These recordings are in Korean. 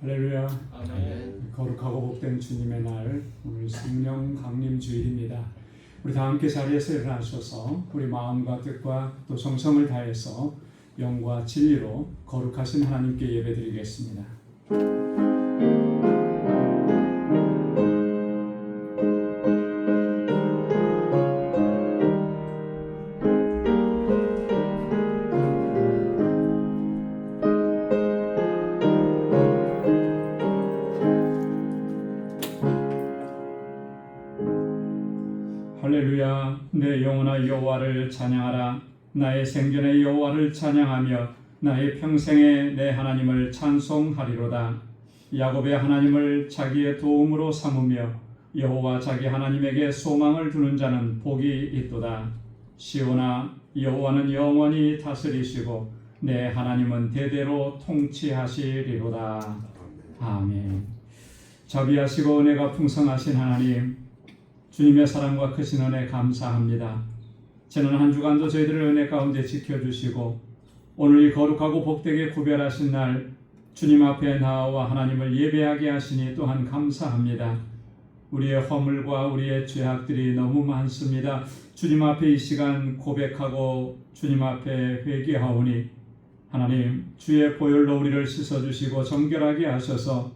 할렐루야. 아멘. 거룩하고 복된 주님의 날, 오늘 성령 강림 주일입니다. 우리 다 함께 자리에서 일어나셔서 우리 마음과 뜻과 또 정성을 다해서 영과 진리로 거룩하신 하나님께 예배드리겠습니다. 할렐루야. 내 영혼아 여호와를 찬양하라. 나의 생전의 여호와를 찬양하며 나의 평생에 내 하나님을 찬송하리로다. 야곱의 하나님을 자기의 도움으로 삼으며 여호와 자기 하나님에게 소망을 두는 자는 복이 있도다. 시온아, 여호와는 영원히 다스리시고 내 하나님은 대대로 통치하시리로다. 아멘. 자비하시고 은혜가 풍성하신 하나님, 주님의 사랑과 크신 은혜 감사합니다. 지난 한 주간도 저희들을 은혜 가운데 지켜주시고 오늘 이 거룩하고 복되게 구별하신 날 주님 앞에 나와 하나님을 예배하게 하시니 또한 감사합니다. 우리의 허물과 우리의 죄악들이 너무 많습니다. 주님 앞에 이 시간 고백하고 주님 앞에 회개하오니 하나님 주의 보혈로 우리를 씻어주시고 정결하게 하셔서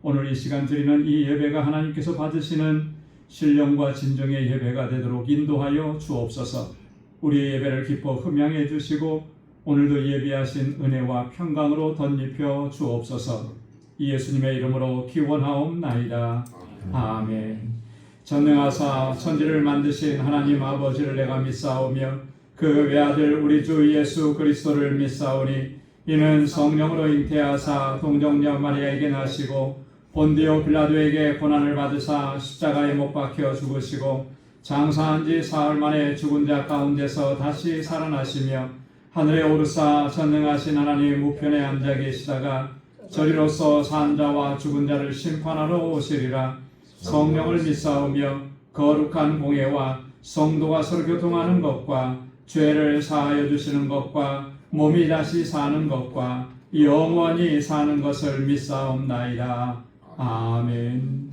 오늘 이 시간 드리는 이 예배가 하나님께서 받으시는 신령과 진정의 예배가 되도록 인도하여 주옵소서. 우리의 예배를 기뻐 흠양해 주시고 오늘도 예비하신 은혜와 평강으로 덧입혀 주옵소서. 예수님의 이름으로 기원하옵나이다. 아멘. 전능하사 천지를 만드신 하나님 아버지를 내가 믿사오며 그 외아들 우리 주 예수 그리스도를 믿사오니 이는 성령으로 잉태하사 동정녀 마리아에게 나시고 본디오 빌라도에게 고난을 받으사 십자가에 못 박혀 죽으시고 장사한 지 사흘 만에 죽은 자 가운데서 다시 살아나시며 하늘에 오르사 전능하신 하나님 우편에 앉아 계시다가 저리로서 산 자와 죽은 자를 심판하러 오시리라. 성령을 믿사오며 거룩한 공예와 성도가 서로 교통하는 것과 죄를 사하여 주시는 것과 몸이 다시 사는 것과 영원히 사는 것을 믿사옵나이다. 아멘.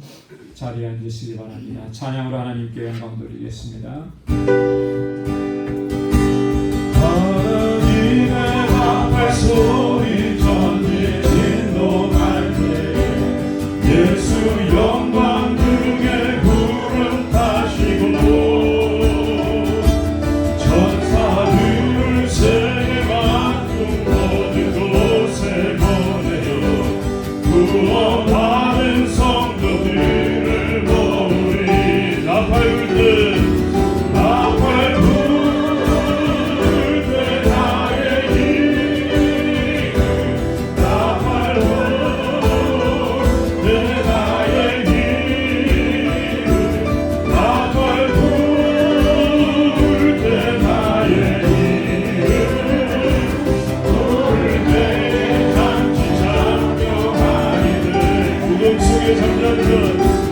자리에 앉으시기 바랍니다. 찬양으로 하나님께 영광 돌리겠습니다. 하나님의 방패 소리 전지 진동할 때 예수 영광 중에 구름 타시고 천사들을 세계 만국 모든 곳에 보내어 구원받은 성도들을 모으리. 나팔 불 때 나팔 불 때 나의 힘 나팔 불 때 나의 힘 나팔 불 때 나의 힘 부를 때에 잔치 장려하리들. 구름 속에 잠자는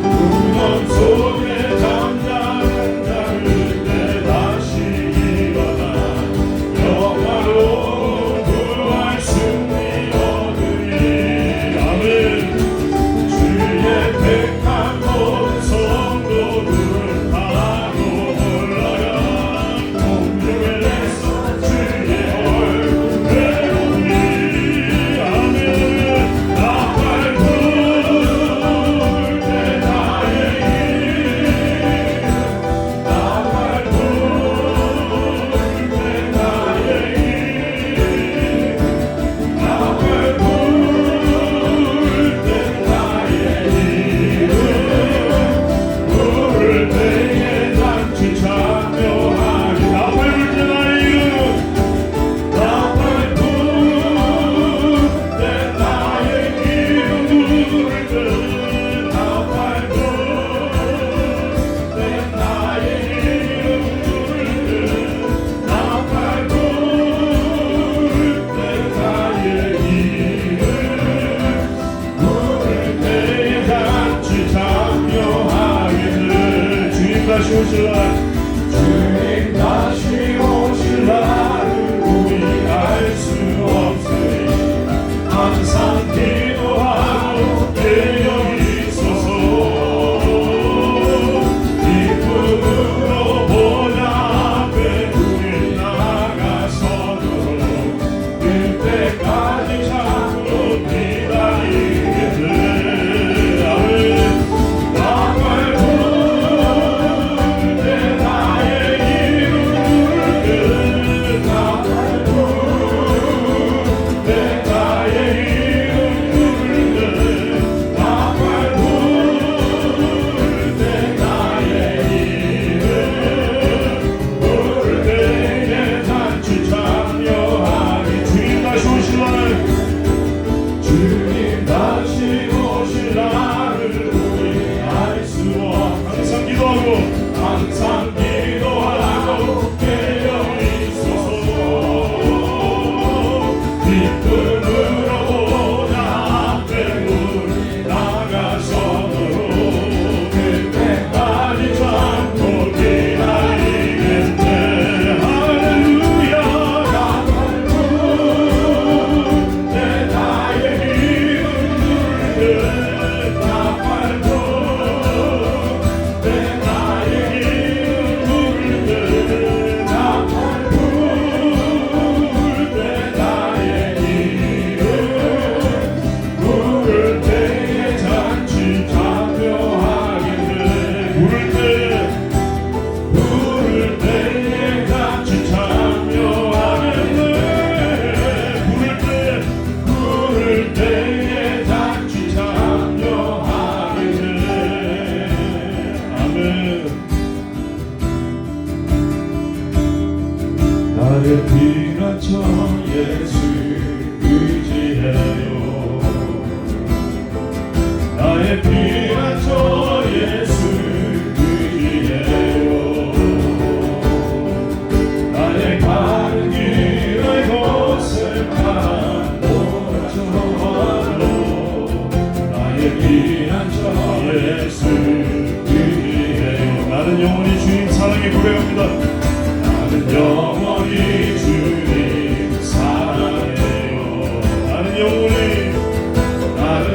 구름 속에 잠자는 자를 때 다시 일어나 영화로 부활 승리 얻으리. 아멘. 주의 택한 모든 성도들은 하나로 올라가 공중에서 주의 얼굴 배우리. 아멘. 나팔 불 때 나의 힘 나팔 불 때 나의 힘 나팔 불 때 나의 힘 부를 때에 잔치 참여하리. 나팔 불 때 나의 힘 나팔 불 때 나의 힘 부를 때 나팔 불 때 나의 힘 부를 때 나팔 불 때 나의 힘 부를 때에 잔치 참여하기를. 주님 다시 오실 날 주님 다시 오실 날을 우리 알 수 없으니 항상 기도하고 나의 피난처 예수 의지해요. 나의 피난처 예수 의지해요. 나의 가는 길의 곳을만 모처럼로 나의 피난처 예수 의지해요. 나는 영원히 주님 사랑에 고백합니다. 나는 영원히 주님 사랑해요. 나는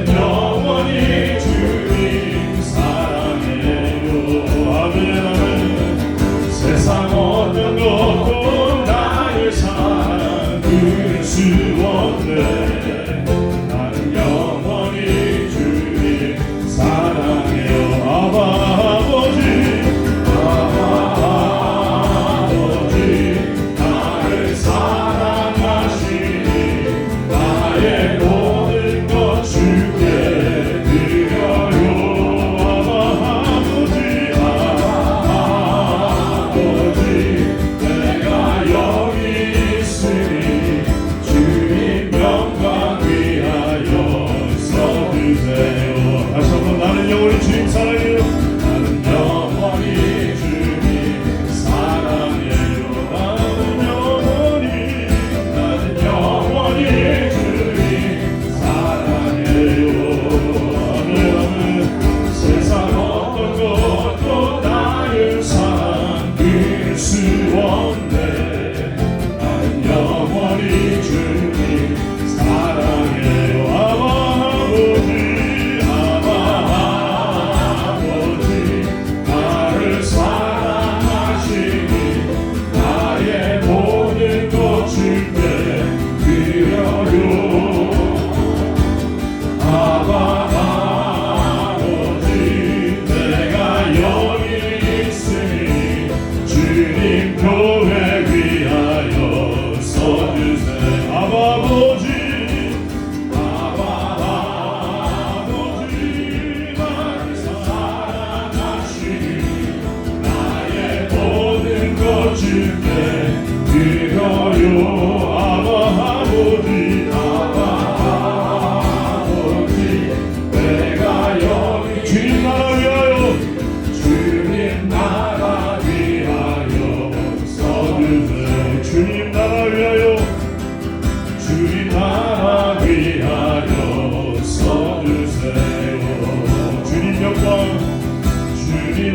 영원히 주님 사랑해요. 아멘. 나는 세상 어떤 것도 나를 사랑할 수 없네. 나는 영원히 주님 사랑해요. 아바 아버지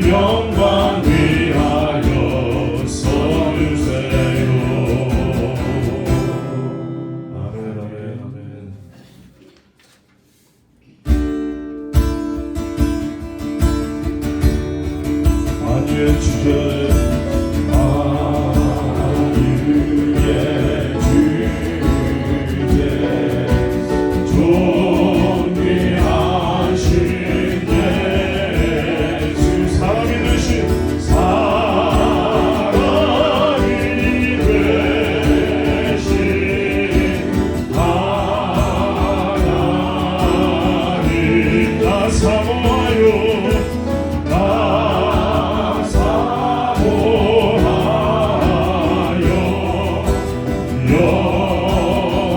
영광 위하여 써주세요. 아멘 아멘 아멘. 만유의 주제 만유의 주제 존귀하신 사랑이 되신 하나님 나 사모하여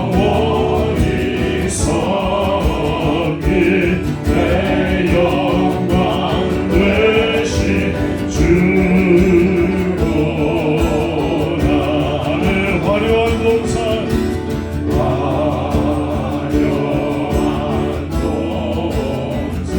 영원히 섬길 내 영광 되신 주로나. 하늘 화려한 동산 화려한 동산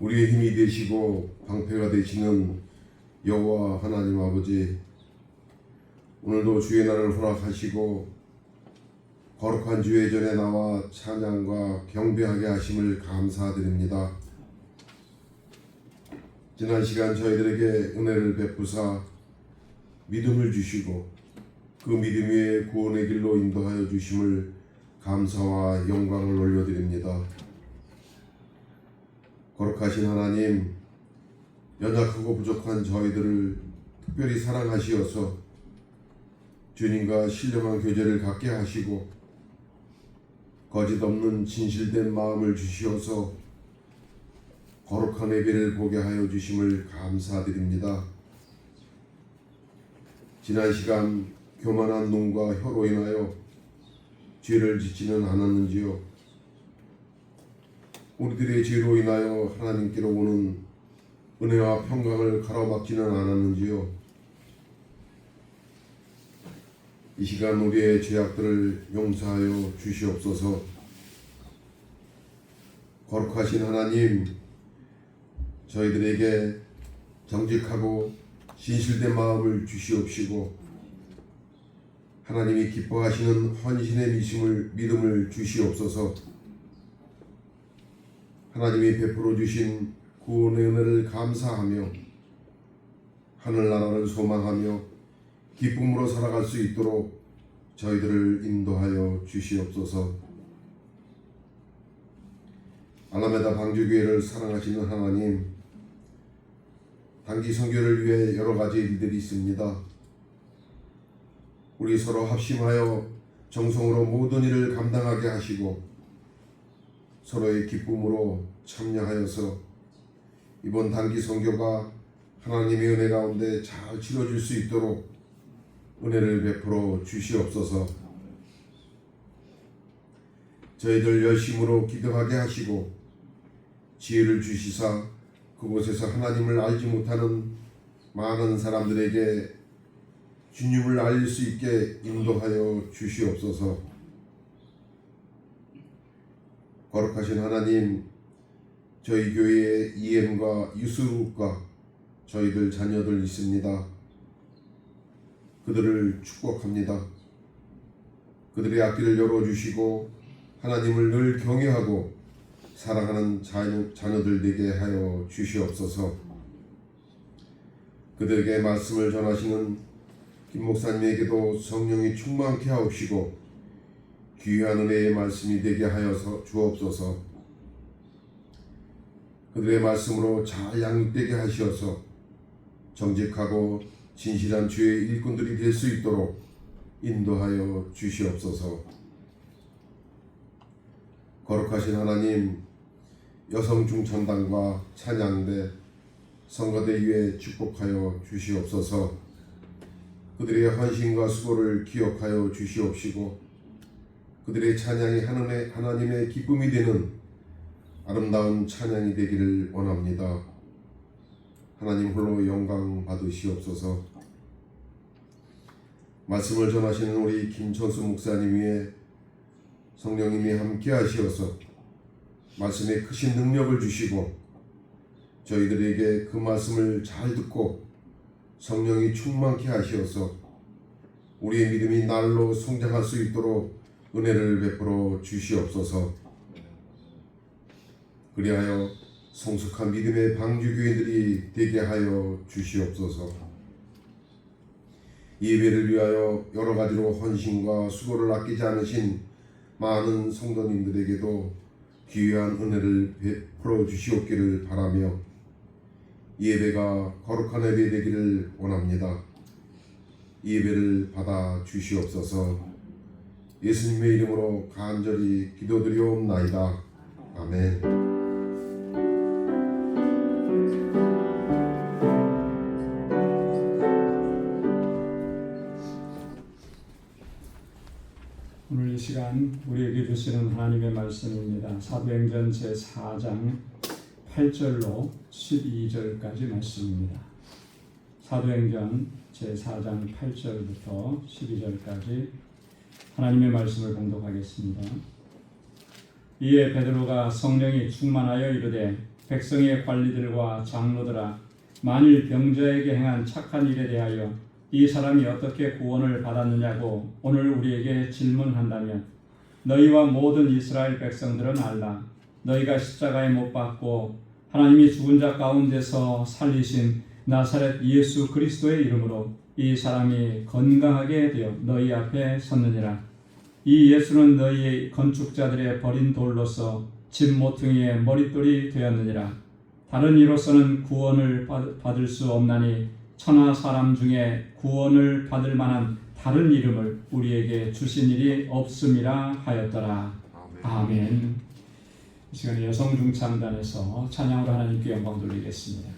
우리의 힘이 되시고 방패가 되시는 여호와 하나님 아버지, 오늘도 주의 날을 허락하시고 거룩한 주의 전에 나와 찬양과 경배하게 하심을 감사드립니다. 지난 시간 저희들에게 은혜를 베푸사 믿음을 주시고 그 믿음 위에 구원의 길로 인도하여 주심을 감사와 영광을 올려드립니다. 거룩하신 하나님, 연약하고 부족한 저희들을 특별히 사랑하시어서 주님과 신령한 교제를 갖게 하시고 거짓 없는 진실된 마음을 주시어서 거룩한 예배를 보게 하여 주심을 감사드립니다. 지난 시간 교만한 눈과 혀로 인하여 죄를 짓지는 않았는지요? 우리들의 죄로 인하여 하나님께로 오는 은혜와 평강을 가로막지는 않았는지요? 이 시간 우리의 죄악들을 용서하여 주시옵소서. 거룩하신 하나님, 저희들에게 정직하고 진실된 마음을 주시옵시고 하나님이 기뻐하시는 헌신의 믿음을 주시옵소서. 하나님이 베풀어 주신 구원의 은혜를 감사하며 하늘나라를 소망하며 기쁨으로 살아갈 수 있도록 저희들을 인도하여 주시옵소서. 알라메다 방주교회를 사랑하시는 하나님, 단기 선교를 위해 여러 가지 일들이 있습니다. 우리 서로 합심하여 정성으로 모든 일을 감당하게 하시고 서로의 기쁨으로 참여하여서 이번 단기 선교가 하나님의 은혜 가운데 잘 치러질 수 있도록 은혜를 베풀어 주시옵소서. 저희들 열심으로 기도하게 하시고 지혜를 주시사 그곳에서 하나님을 알지 못하는 많은 사람들에게 주님을 알릴 수 있게 인도하여 주시옵소서. 거룩하신 하나님, 저희 교회에 EM과 유스룩과 저희들 자녀들 있습니다. 그들을 축복합니다. 그들의 앞길을 열어주시고 하나님을 늘 경외하고 사랑하는 자녀들 되게 하여 주시옵소서. 그들에게 말씀을 전하시는 김 목사님에게도 성령이 충만케 하옵시고 귀한 은혜의 말씀이 되게 하여서 주옵소서. 그들의 말씀으로 잘 양육되게 하시어서 정직하고 진실한 주의 일꾼들이 될 수 있도록 인도하여 주시옵소서. 거룩하신 하나님, 여성 중천당과 찬양대, 선거대 위에 축복하여 주시옵소서. 그들의 헌신과 수고를 기억하여 주시옵시고 그들의 찬양이 하나님의 기쁨이 되는 아름다운 찬양이 되기를 원합니다. 하나님 홀로 영광 받으시옵소서. 말씀을 전하시는 우리 김천수 목사님 위에 성령님이 함께 하시어서 말씀에 크신 능력을 주시고 저희들에게 그 말씀을 잘 듣고 성령이 충만케 하시어서 우리의 믿음이 날로 성장할 수 있도록 은혜를 베풀어 주시옵소서. 그리하여 성숙한 믿음의 방주교인들이 되게 하여 주시옵소서. 예배를 위하여 여러 가지로 헌신과 수고를 아끼지 않으신 많은 성도님들에게도 귀한 은혜를 베풀어 주시옵기를 바라며 예배가 거룩한 예배 되기를 원합니다. 예배를 받아 주시옵소서. 예수님의 이름으로 간절히 기도드리옵나이다. 아멘. 오늘 이 시간 우리에게 주시는 하나님의 말씀입니다. 사도행전 제4장 8절로 12절까지 말씀입니다. 사도행전 제4장 8절부터 12절까지 하나님의 말씀을 봉독하겠습니다. 이에 베드로가 성령이 충만하여 이르되 백성의 관리들과 장로들아, 만일 병자에게 행한 착한 일에 대하여 이 사람이 어떻게 구원을 받았느냐고 오늘 우리에게 질문한다면 너희와 모든 이스라엘 백성들은 알라. 너희가 십자가에 못 박고 하나님이 죽은 자 가운데서 살리신 나사렛 예수 그리스도의 이름으로 이 사람이 건강하게 되어 너희 앞에 섰느니라. 이 예수는 너희의 건축자들의 버린 돌로서 집 모퉁이의 머릿돌이 되었느니라. 다른 이로서는 구원을 받을 수 없나니 천하 사람 중에 구원을 받을 만한 다른 이름을 우리에게 주신 일이 없음이라 하였더라. 아멘. 이 시간에 여성 중창단에서 찬양으로 하나님께 영광 돌리겠습니다.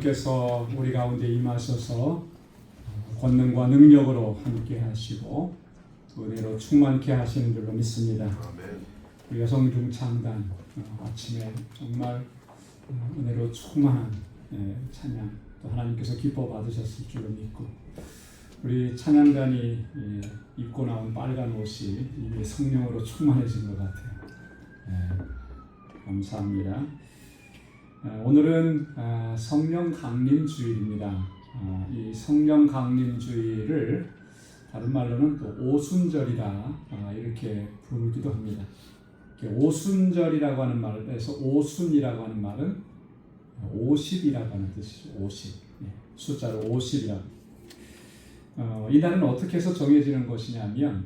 예수님께서 우리 가운데 임하셔서 권능과 능력으로 함께 하시고 은혜로 충만케 하시는 줄로 믿습니다. 우리 여성중창단 아침에 정말 은혜로 충만한 찬양 또 하나님께서 기뻐 받으셨을 줄로 믿고 우리 찬양단이 입고 나온 빨간 옷이 이미 성령으로 충만해진 것 같아요. 감사합니다. 오늘은 성령 강림 주일입니다. 이 성령 강림 주일을 다른 말로는 또 오순절이라 이렇게 부르기도 합니다. 오순절이라고 하는 말에서 오순이라고 하는 말은 50이라고 하는 뜻이죠. 50. 숫자로 50이라고. 이 날은 어떻게 해서 정해지는 것이냐면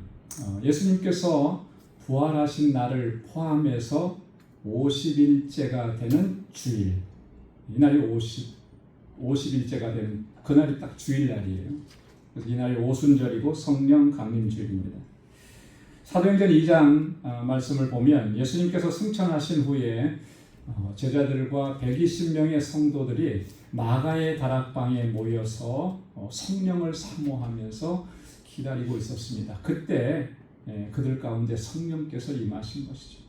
예수님께서 부활하신 날을 포함해서 50일째가 되는 주일. 이 날이 50일째가 되는 그날이 딱 주일날이에요. 그래서 이 날이 오순절이고 성령 강림 주일입니다. 사도행전 2장 말씀을 보면 예수님께서 승천하신 후에 제자들과 120명의 성도들이 마가의 다락방에 모여서 성령을 사모하면서 기다리고 있었습니다. 그때 그들 가운데 성령께서 임하신 것이죠.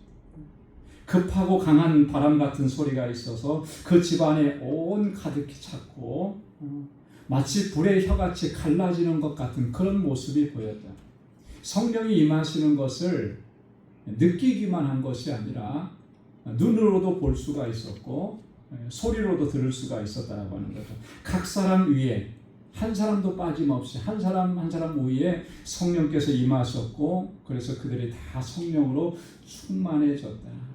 급하고 강한 바람 같은 소리가 있어서 그 집안에 온 가득히 찼고 마치 불의 혀같이 갈라지는 것 같은 그런 모습이 보였다. 성령이 임하시는 것을 느끼기만 한 것이 아니라 눈으로도 볼 수가 있었고 소리로도 들을 수가 있었다라고 하는 거죠. 각 사람 위에 한 사람도 빠짐없이 한 사람 한 사람 위에 성령께서 임하셨고 그래서 그들이 다 성령으로 충만해졌다.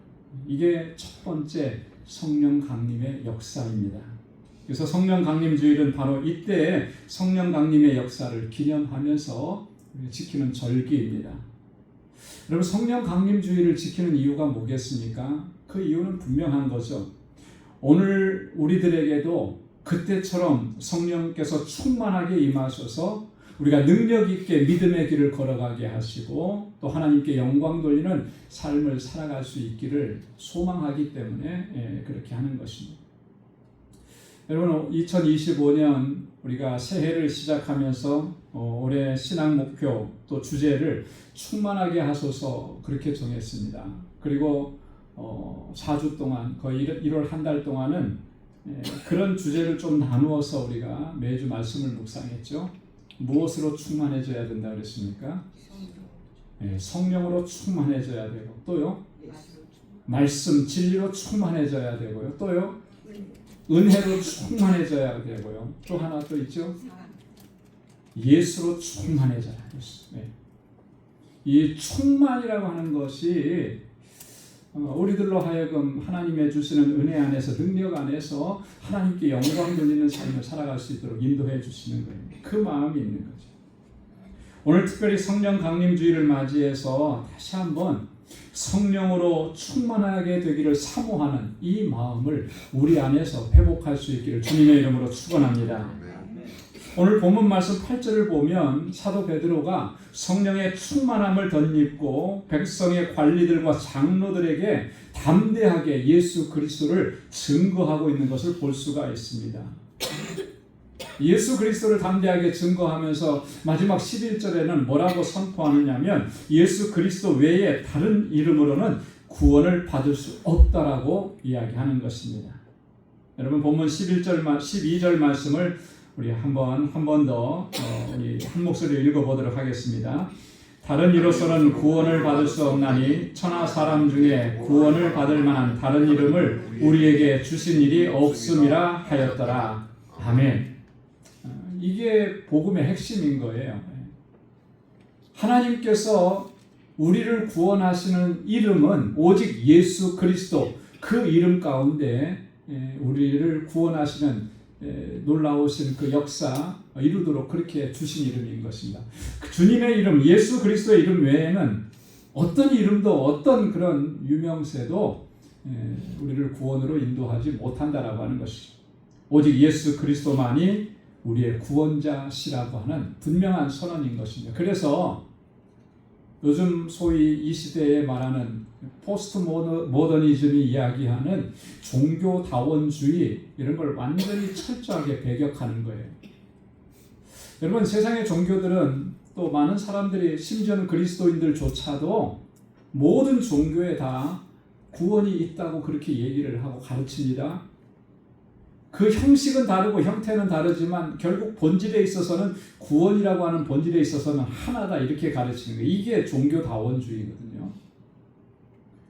이게 첫 번째 성령 강림의 역사입니다. 그래서 성령 강림 주일은 바로 이때 성령 강림의 역사를 기념하면서 지키는 절기입니다. 여러분 성령 강림 주일을 지키는 이유가 뭐겠습니까? 그 이유는 분명한 거죠. 오늘 우리들에게도 그때처럼 성령께서 충만하게 임하셔서 우리가 능력 있게 믿음의 길을 걸어가게 하시고 또 하나님께 영광 돌리는 삶을 살아갈 수 있기를 소망하기 때문에 그렇게 하는 것입니다. 여러분 2025년 우리가 새해를 시작하면서 올해 신앙 목표 또 주제를 충만하게 하소서 그렇게 정했습니다. 그리고 4주 동안 거의 1월 한 달 동안은 그런 주제를 좀 나누어서 우리가 매주 말씀을 묵상했죠. 무엇으로 충만해져야 된다 그랬습니까? 성령으로 충만해져야 되고 또요 말씀 진리로 충만해져야 되고요 또요 은혜로 충만해져야 되고요 또 하나 또 있죠 예수로 충만해져야 돼요. 이 충만이라고 하는 것이 우리들로 하여금 하나님의 주시는 은혜 안에서 능력 안에서 하나님께 영광 돌리는 삶을 살아갈 수 있도록 인도해 주시는 거예요. 그 마음이 있는 거죠. 오늘 특별히 성령 강림 주일을 맞이해서 다시 한번 성령으로 충만하게 되기를 사모하는 이 마음을 우리 안에서 회복할 수 있기를 주님의 이름으로 축원합니다. 오늘 본문 말씀 8절을 보면 사도 베드로가 성령의 충만함을 덧입고 백성의 관리들과 장로들에게 담대하게 예수 그리스도를 증거하고 있는 것을 볼 수가 있습니다. 예수 그리스도를 담대하게 증거하면서 마지막 11절에는 뭐라고 선포하느냐면 예수 그리스도 외에 다른 이름으로는 구원을 받을 수 없다라고 이야기하는 것입니다. 여러분 본문 12절 말씀을 우리 한 번 더 우리 한 목소리로 읽어보도록 하겠습니다. 다른 이로서는 구원을 받을 수 없나니 천하 사람 중에 구원을 받을 만한 다른 이름을 우리에게 주신 일이 없음이라 하였더라. 아멘. 이게 복음의 핵심인 거예요. 하나님께서 우리를 구원하시는 이름은 오직 예수 그리스도 그 이름 가운데 우리를 구원하시는 놀라우신 그 역사 이루도록 그렇게 주신 이름인 것입니다. 주님의 이름 예수 그리스도의 이름 외에는 어떤 이름도 어떤 그런 유명세도 우리를 구원으로 인도하지 못한다라고 하는 것이죠. 오직 예수 그리스도만이 우리의 구원자시라고 하는 분명한 선언인 것입니다. 그래서 요즘 소위 이 시대에 말하는 포스트 모더니즘이 이야기하는 종교다원주의 이런 걸 완전히 철저하게 배격하는 거예요. 여러분, 세상의 종교들은 또 많은 사람들이, 심지어는 그리스도인들조차도 모든 종교에 다 구원이 있다고 그렇게 얘기를 하고 가르칩니다. 그 형식은 다르고 형태는 다르지만 결국 본질에 있어서는, 구원이라고 하는 본질에 있어서는 하나다, 이렇게 가르치는 거예요. 이게 종교다원주의거든요.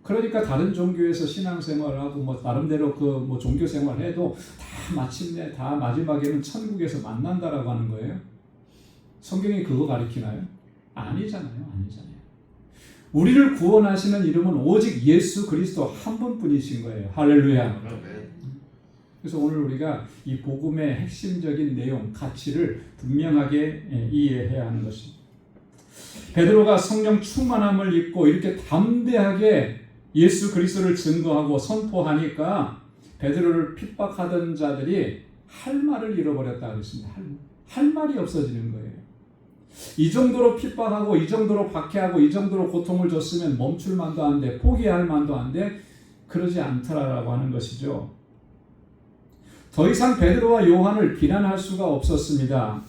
그러니까 다른 종교에서 신앙생활을 하고 나름대로 그 종교생활을 해도 다 마침내 다 마지막에는 천국에서 만난다라고 하는 거예요. 성경이 그거 가르치나요? 아니잖아요. 우리를 구원하시는 이름은 오직 예수 그리스도 한 분뿐이신 거예요. 할렐루야. 그래서 오늘 우리가 이 복음의 핵심적인 내용, 가치를 분명하게 이해해야 하는 것입니다. 베드로가 성령 충만함을 입고 이렇게 담대하게 예수 그리스도를 증거하고 선포하니까 베드로를 핍박하던 자들이 할 말을 잃어버렸다 그랬습니다. 할 말이 없어지는 거예요. 이 정도로 핍박하고 이 정도로 박해하고 이 정도로 고통을 줬으면 멈출 만도 한데, 포기할 만도 한데 그러지 않더라라고 하는 것이죠. 더 이상 베드로와 요한을 비난할 수가 없었습니다.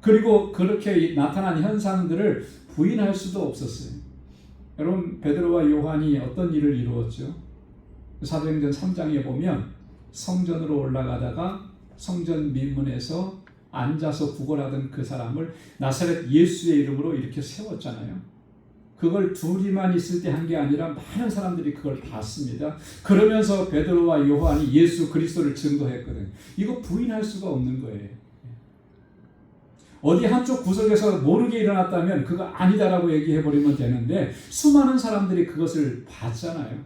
그리고 그렇게 나타난 현상들을 부인할 수도 없었어요. 여러분, 베드로와 요한이 어떤 일을 이루었죠? 사도행전 3장에 보면 성전으로 올라가다가 성전 민문에서 앉아서 구걸하던 그 사람을 나사렛 예수의 이름으로 이렇게 세웠잖아요. 그걸 둘이만 있을 때 한 게 아니라 많은 사람들이 그걸 봤습니다. 그러면서 베드로와 요한이 예수 그리스도를 증거했거든요. 이거 부인할 수가 없는 거예요. 어디 한쪽 구석에서 모르게 일어났다면 그거 아니다라고 얘기해버리면 되는데, 수많은 사람들이 그것을 봤잖아요.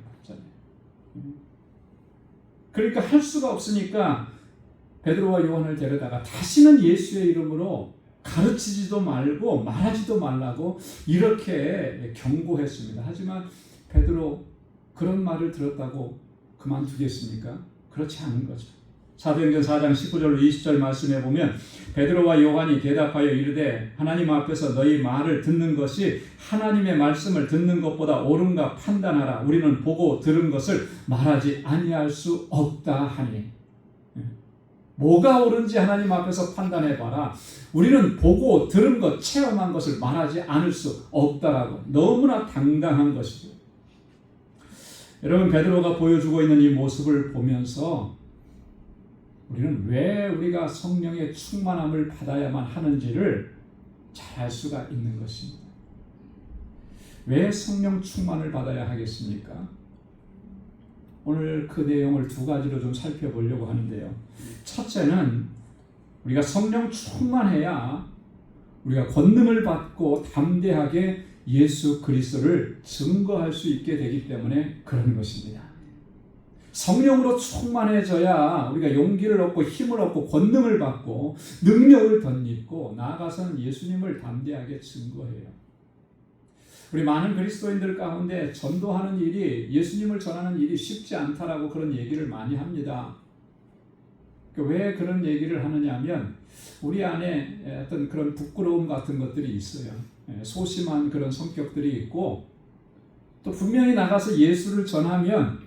그러니까 할 수가 없으니까 베드로와 요한을 데려다가 다시는 예수의 이름으로 가르치지도 말고 말하지도 말라고 이렇게 경고했습니다. 하지만 베드로 그런 말을 들었다고 그만두겠습니까? 그렇지 않은 거죠. 사도행전 4장 19절로 20절 말씀에 보면 베드로와 요한이 대답하여 이르되 하나님 앞에서 너희 말을 듣는 것이 하나님의 말씀을 듣는 것보다 옳은가 판단하라. 우리는 보고 들은 것을 말하지 아니할 수 없다 하니. 뭐가 옳은지 하나님 앞에서 판단해봐라. 우리는 보고 들은 것, 체험한 것을 말하지 않을 수 없다라고. 너무나 당당한 것이죠. 여러분, 베드로가 보여주고 있는 이 모습을 보면서 우리는 왜 우리가 성령의 충만함을 받아야만 하는지를 잘 알 수가 있는 것입니다. 왜 성령 충만을 받아야 하겠습니까? 오늘 그 내용을 두 가지로 좀 살펴보려고 하는데요. 첫째는 우리가 성령 충만해야 우리가 권능을 받고 담대하게 예수 그리스도를 증거할 수 있게 되기 때문에 그런 것입니다. 성령으로 충만해져야 우리가 용기를 얻고 힘을 얻고 권능을 받고 능력을 덧입고 나아가서는 예수님을 담대하게 증거해요. 우리 많은 그리스도인들 가운데 전도하는 일이, 예수님을 전하는 일이 쉽지 않다라고 그런 얘기를 많이 합니다. 왜 그런 얘기를 하느냐 하면 우리 안에 어떤 그런 부끄러움 같은 것들이 있어요. 소심한 그런 성격들이 있고, 또 분명히 나가서 예수를 전하면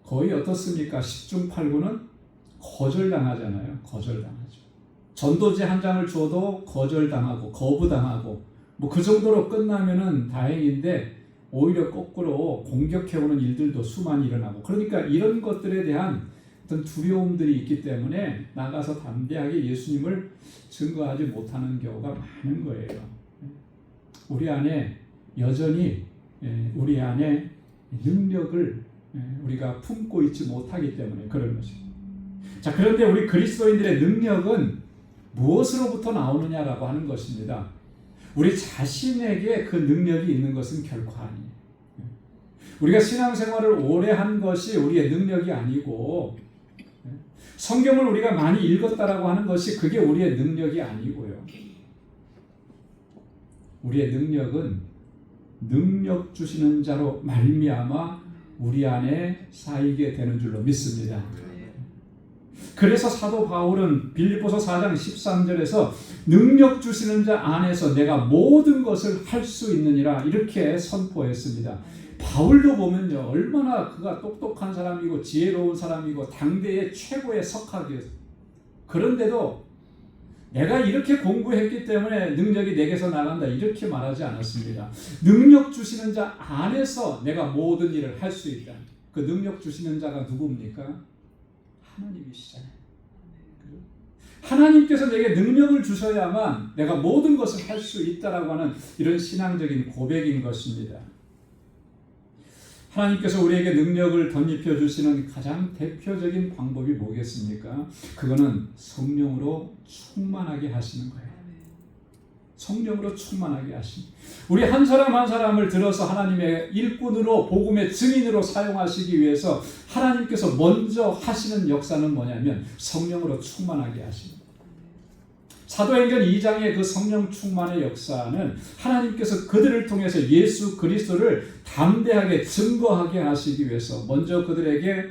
거의 어떻습니까? 10중 8구는 거절당하잖아요. 거절당하죠. 전도지 한 장을 줘도 거절당하고 거부당하고 그 정도로 끝나면은 다행인데 오히려 거꾸로 공격해오는 일들도 수많이 일어나고, 그러니까 이런 것들에 대한 어떤 두려움들이 있기 때문에 나가서 담대하게 예수님을 증거하지 못하는 경우가 많은 거예요. 우리 안에 여전히 우리 안에 능력을 우리가 품고 있지 못하기 때문에 그런 것입니다. 자, 그런데 우리 그리스도인들의 능력은 무엇으로부터 나오느냐라고 하는 것입니다. 우리 자신에게 그 능력이 있는 것은 결코 아니에요. 우리가 신앙생활을 오래 한 것이 우리의 능력이 아니고, 성경을 우리가 많이 읽었다라고 하는 것이 그게 우리의 능력이 아니고요. 우리의 능력은 능력 주시는 자로 말미암아 우리 안에 쌓이게 되는 줄로 믿습니다. 그래서 사도 바울은 빌립보서 4장 13절에서 능력 주시는 자 안에서 내가 모든 것을 할 수 있느니라 이렇게 선포했습니다. 바울도 보면요, 얼마나 그가 똑똑한 사람이고 지혜로운 사람이고 당대의 최고의 석학이었어요. 그런데도 내가 이렇게 공부했기 때문에 능력이 내게서 나간다 이렇게 말하지 않았습니다. 능력 주시는 자 안에서 내가 모든 일을 할 수 있다. 그 능력 주시는 자가 누굽니까? 하나님이시잖아요. 하나님께서 내게 능력을 주셔야만 내가 모든 것을 할 수 있다라고 하는 이런 신앙적인 고백인 것입니다. 하나님께서 우리에게 능력을 덧입혀 주시는 가장 대표적인 방법이 뭐겠습니까? 그거는 성령으로 충만하게 하시는 거예요. 성령으로 충만하게 하시는. 우리 한 사람 한 사람을 들어서 하나님의 일꾼으로 복음의 증인으로 사용하시기 위해서 하나님께서 먼저 하시는 역사는 뭐냐면 성령으로 충만하게 하시는 거예요. 사도행전 2장의 그 성령 충만의 역사는 하나님께서 그들을 통해서 예수 그리스도를 담대하게 증거하게 하시기 위해서 먼저 그들에게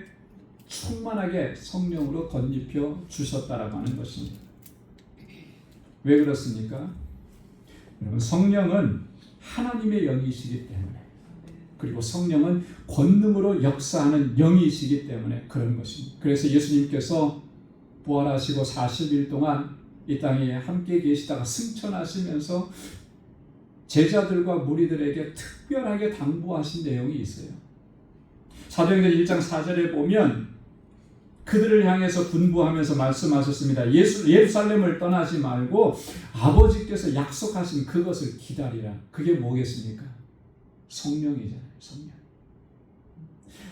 충만하게 성령으로 덧입혀 주셨다라고 하는 것입니다. 왜 그렇습니까? 여러분, 성령은 하나님의 영이시기 때문에, 그리고 성령은 권능으로 역사하는 영이시기 때문에 그런 것입니다. 그래서 예수님께서 부활하시고 40일 동안 이 땅에 함께 계시다가 승천하시면서 제자들과 무리들에게 특별하게 당부하신 내용이 있어요. 사도행전 1장 4절에 보면 그들을 향해서 분부하면서 말씀하셨습니다. 예루살렘을 떠나지 말고 아버지께서 약속하신 그것을 기다리라. 그게 뭐겠습니까? 성령이잖아요. 성령.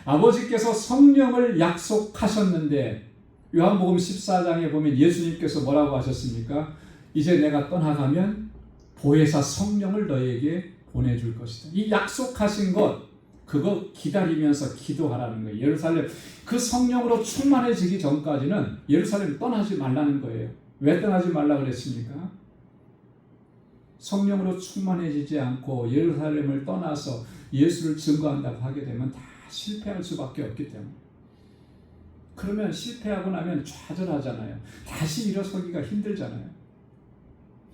아버지께서 성령을 약속하셨는데 요한복음 14장에 보면 예수님께서 뭐라고 하셨습니까? 이제 내가 떠나가면 보혜사 성령을 너에게 보내줄 것이다. 이 약속하신 것, 그거 기다리면서 기도하라는 거예요. 예루살렘, 그 성령으로 충만해지기 전까지는 예루살렘 떠나지 말라는 거예요. 왜 떠나지 말라 그랬습니까? 성령으로 충만해지지 않고 예루살렘을 떠나서 예수를 증거한다고 하게 되면 다 실패할 수밖에 없기 때문에. 그러면 실패하고 나면 좌절하잖아요. 다시 일어서기가 힘들잖아요.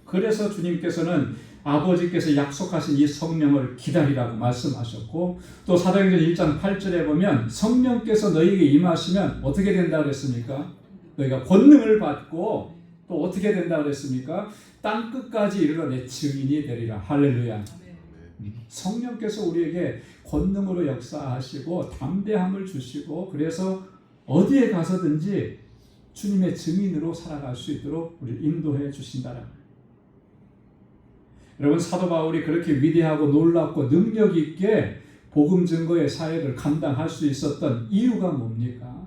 그래서 주님께서는 아버지께서 약속하신 이 성령을 기다리라고 말씀하셨고, 또 사도행전 1장 8절에 보면 성령께서 너희에게 임하시면 어떻게 된다 그랬습니까? 너희가 권능을 받고 또 어떻게 된다 그랬습니까? 땅 끝까지 이르러 내 증인이 되리라. 할렐루야. 성령께서 우리에게 권능으로 역사하시고 담대함을 주시고, 그래서 어디에 가서든지 주님의 증인으로 살아갈 수 있도록 우리를 인도해 주신다라. 여러분, 사도 바울이 그렇게 위대하고 놀랍고 능력 있게 복음 증거의 사역을 감당할 수 있었던 이유가 뭡니까?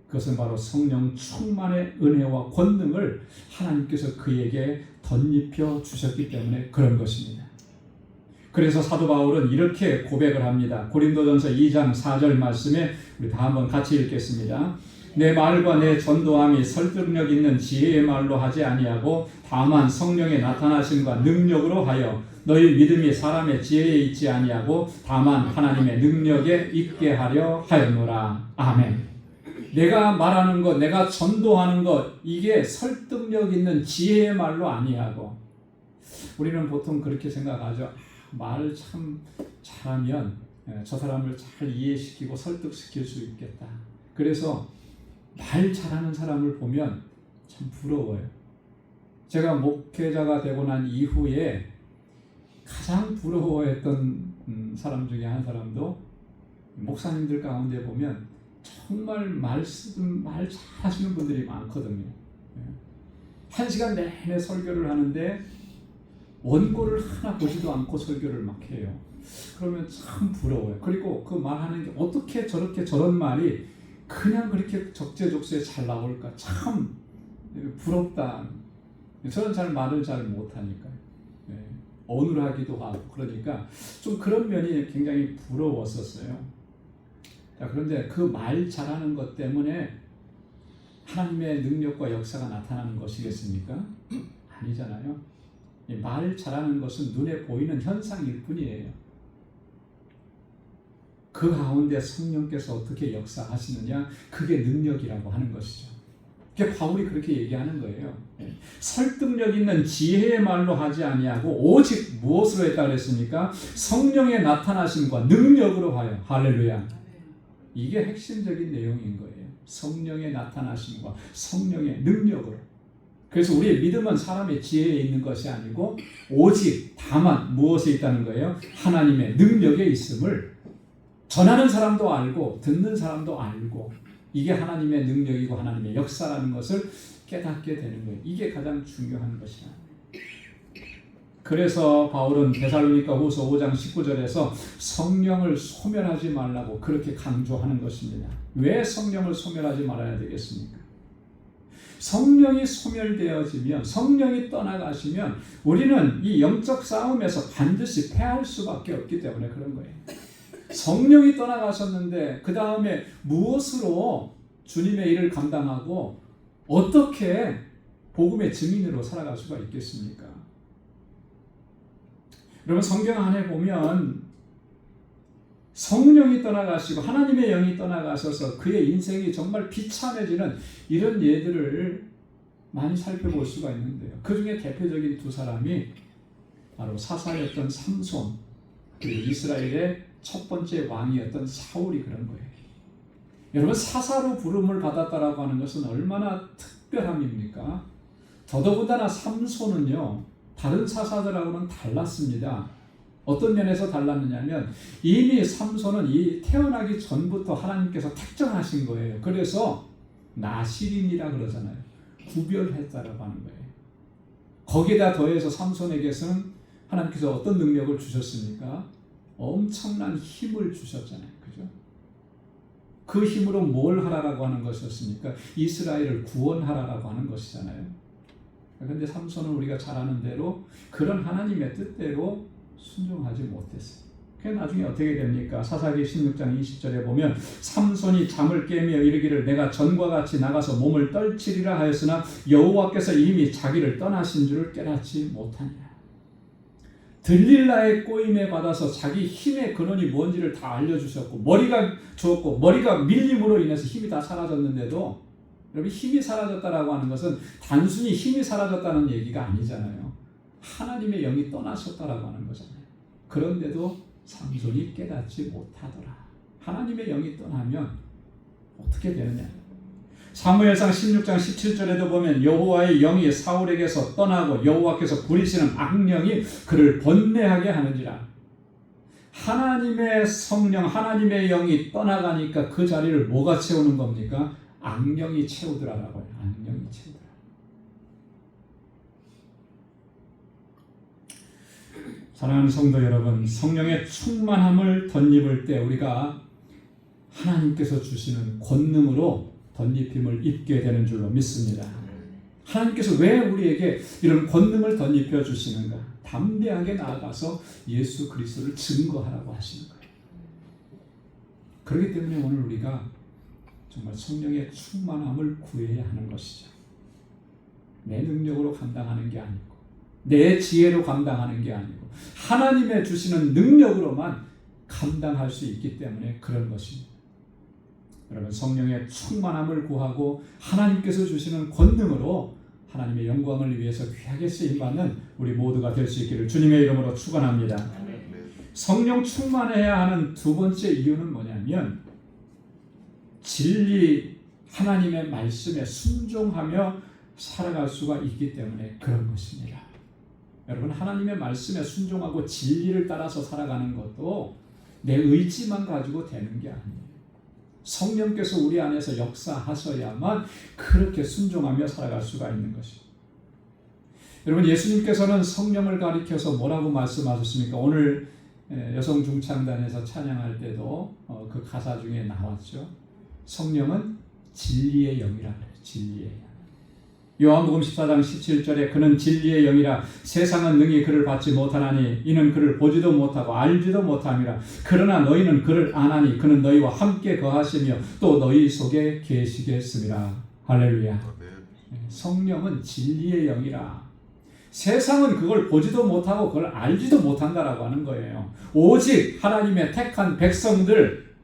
그것은 바로 성령 충만의 은혜와 권능을 하나님께서 그에게 덧입혀 주셨기 때문에 그런 것입니다. 그래서 사도 바울은 이렇게 고백을 합니다. 고린도전서 2장 4절 말씀에 우리 다 한번 같이 읽겠습니다. 내 말과 내 전도함이 설득력 있는 지혜의 말로 하지 아니하고 다만 성령의 나타나심과 능력으로 하여 너희 믿음이 사람의 지혜에 있지 아니하고 다만 하나님의 능력에 있게 하려 하였노라. 아멘. 내가 말하는 것, 내가 전도하는 것, 이게 설득력 있는 지혜의 말로 아니하고, 우리는 보통 그렇게 생각하죠. 말을 참 잘하면 저 사람을 잘 이해시키고 설득시킬 수 있겠다. 그래서 말 잘하는 사람을 보면 참 부러워요. 제가 목회자가 되고 난 이후에 가장 부러워했던 사람 중에 한 사람도, 목사님들 가운데 보면 정말 말 잘하시는 분들이 많거든요. 1시간 내내 설교를 하는데 원고를 하나 보지도 않고 설교를 막 해요. 그러면 참 부러워요. 그리고 그 말하는 게 어떻게 저렇게 저런 말이 그냥 그렇게 적재적소에 잘 나올까, 참 부럽다. 저는 말을 잘 못하니까요. 어눌하기도 하고, 그러니까 좀 그런 면이 굉장히 부러웠었어요. 자, 그런데 그 말 잘하는 것 때문에 하나님의 능력과 역사가 나타나는 것이겠습니까? 아니잖아요. 말 잘하는 것은 눈에 보이는 현상일 뿐이에요. 그 가운데 성령께서 어떻게 역사하시느냐, 그게 능력이라고 하는 것이죠. 그게 바울이 그렇게 얘기하는 거예요. 설득력 있는 지혜의 말로 하지 아니하고 오직 무엇으로 했다 그랬습니까? 성령의 나타나심과 능력으로 하여. 할렐루야. 이게 핵심적인 내용인 거예요. 성령의 나타나심과 성령의 능력으로. 그래서 우리의 믿음은 사람의 지혜에 있는 것이 아니고 오직 다만 무엇에 있다는 거예요? 하나님의 능력에 있음을 전하는 사람도 알고 듣는 사람도 알고, 이게 하나님의 능력이고 하나님의 역사라는 것을 깨닫게 되는 거예요. 이게 가장 중요한 것이라. 그래서 바울은 데살로니가 후서 5장 19절에서 성령을 소멸하지 말라고 그렇게 강조하는 것입니다. 왜 성령을 소멸하지 말아야 되겠습니까? 성령이 소멸되어지면, 성령이 떠나가시면 우리는 이 영적 싸움에서 반드시 패할 수밖에 없기 때문에 그런 거예요. 성령이 떠나가셨는데 그 다음에 무엇으로 주님의 일을 감당하고 어떻게 복음의 증인으로 살아갈 수가 있겠습니까? 여러분, 성경 안에 보면 성령이 떠나가시고 하나님의 영이 떠나가셔서 그의 인생이 정말 비참해지는 이런 예들을 많이 살펴볼 수가 있는데요. 그 중에 대표적인 두 사람이 바로 사사였던 삼손, 그리고 이스라엘의 첫 번째 왕이었던 사울이 그런 거예요. 여러분, 사사로 부름을 받았다라고 하는 것은 얼마나 특별함입니까? 더더군다나 삼손은요, 다른 사사들하고는 달랐습니다. 어떤 면에서 달랐느냐면 이미 삼손은 이 태어나기 전부터 하나님께서 택정하신 거예요. 그래서 나실인이라 그러잖아요. 구별했다라고 하는 거예요. 거기다 더해서 삼손에게서는 하나님께서 어떤 능력을 주셨습니까? 엄청난 힘을 주셨잖아요. 그죠? 그 힘으로 뭘 하라라고 하는 것이었습니까? 이스라엘을 구원하라라고 하는 것이잖아요. 그런데 삼손은 우리가 잘 아는 대로 그런 하나님의 뜻대로 순종하지 못했어요. 그 나중에 어떻게 됩니까? 사사기 16장 20절에 보면 삼손이 잠을 깨며 이르기를 내가 전과 같이 나가서 몸을 떨치리라 하였으나 여호와께서 이미 자기를 떠나신 줄을 깨닫지 못하니라. 들릴라의 꼬임에 받아서 자기 힘의 근원이 뭔지를 다 알려주셨고 머리가 좋았고 머리가 밀림으로 인해서 힘이 다 사라졌는데도, 여러분, 힘이 사라졌다라고 하는 것은 단순히 힘이 사라졌다는 얘기가 아니잖아요. 하나님의 영이 떠나셨다라고 하는 거잖아요. 그런데도 삼손이 깨닫지 못하더라. 하나님의 영이 떠나면 어떻게 되느냐. 사무엘상 16장 17절에도 보면 여호와의 영이 사울에게서 떠나고 여호와께서 부리시는 악령이 그를 번뇌하게 하는지라. 하나님의 성령, 하나님의 영이 떠나가니까 그 자리를 뭐가 채우는 겁니까? 악령이 채우더라라고요. 악령이 채우더라. 사랑하는 성도 여러분, 성령의 충만함을 덧입을 때 우리가 하나님께서 주시는 권능으로 덧입힘을 입게 되는 줄로 믿습니다. 하나님께서 왜 우리에게 이런 권능을 덧입혀 주시는가? 담대하게 나아가서 예수 그리스도를 증거하라고 하시는 거예요. 그렇기 때문에 오늘 우리가 정말 성령의 충만함을 구해야 하는 것이죠. 내 능력으로 감당하는 게 아니고 내 지혜로 감당하는 게 아니고 하나님의 주시는 능력으로만 감당할 수 있기 때문에 그런 것입니다. 여러분, 성령의 충만함을 구하고 하나님께서 주시는 권능으로 하나님의 영광을 위해서 귀하게 쓰임받는 우리 모두가 될 수 있기를 주님의 이름으로 축원합니다. 성령 충만해야 하는 두 번째 이유는 뭐냐면 진리, 하나님의 말씀에 순종하며 살아갈 수가 있기 때문에 그런 것입니다. 여러분, 하나님의 말씀에 순종하고 진리를 따라서 살아가는 것도 내 의지만 가지고 되는 게 아니에요. 성령께서 우리 안에서 역사하셔야만 그렇게 순종하며 살아갈 수가 있는 것입니다. 여러분, 예수님께서는 성령을 가리켜서 뭐라고 말씀하셨습니까? 오늘 여성 중창단에서 찬양할 때도 그 가사 중에 나왔죠. 성령은 진리의 영이라 그래요. 진리의 영. 요한복음 14장 17절에 그는 진리의 영이라 세상은 능히 그를 받지 못하나니 이는 그를 보지도 못하고 알지도 못함이라. 그러나 너희는 그를 아나니 그는 너희와 함께 거하시며 또 너희 속에 계시겠습니다. 할렐루야. 성령은 진리의 영이라. 세상은 그걸 보지도 못하고 그걸 알지도 못한다라고 하는 거예요. 오직 하나님의 택한 백성들,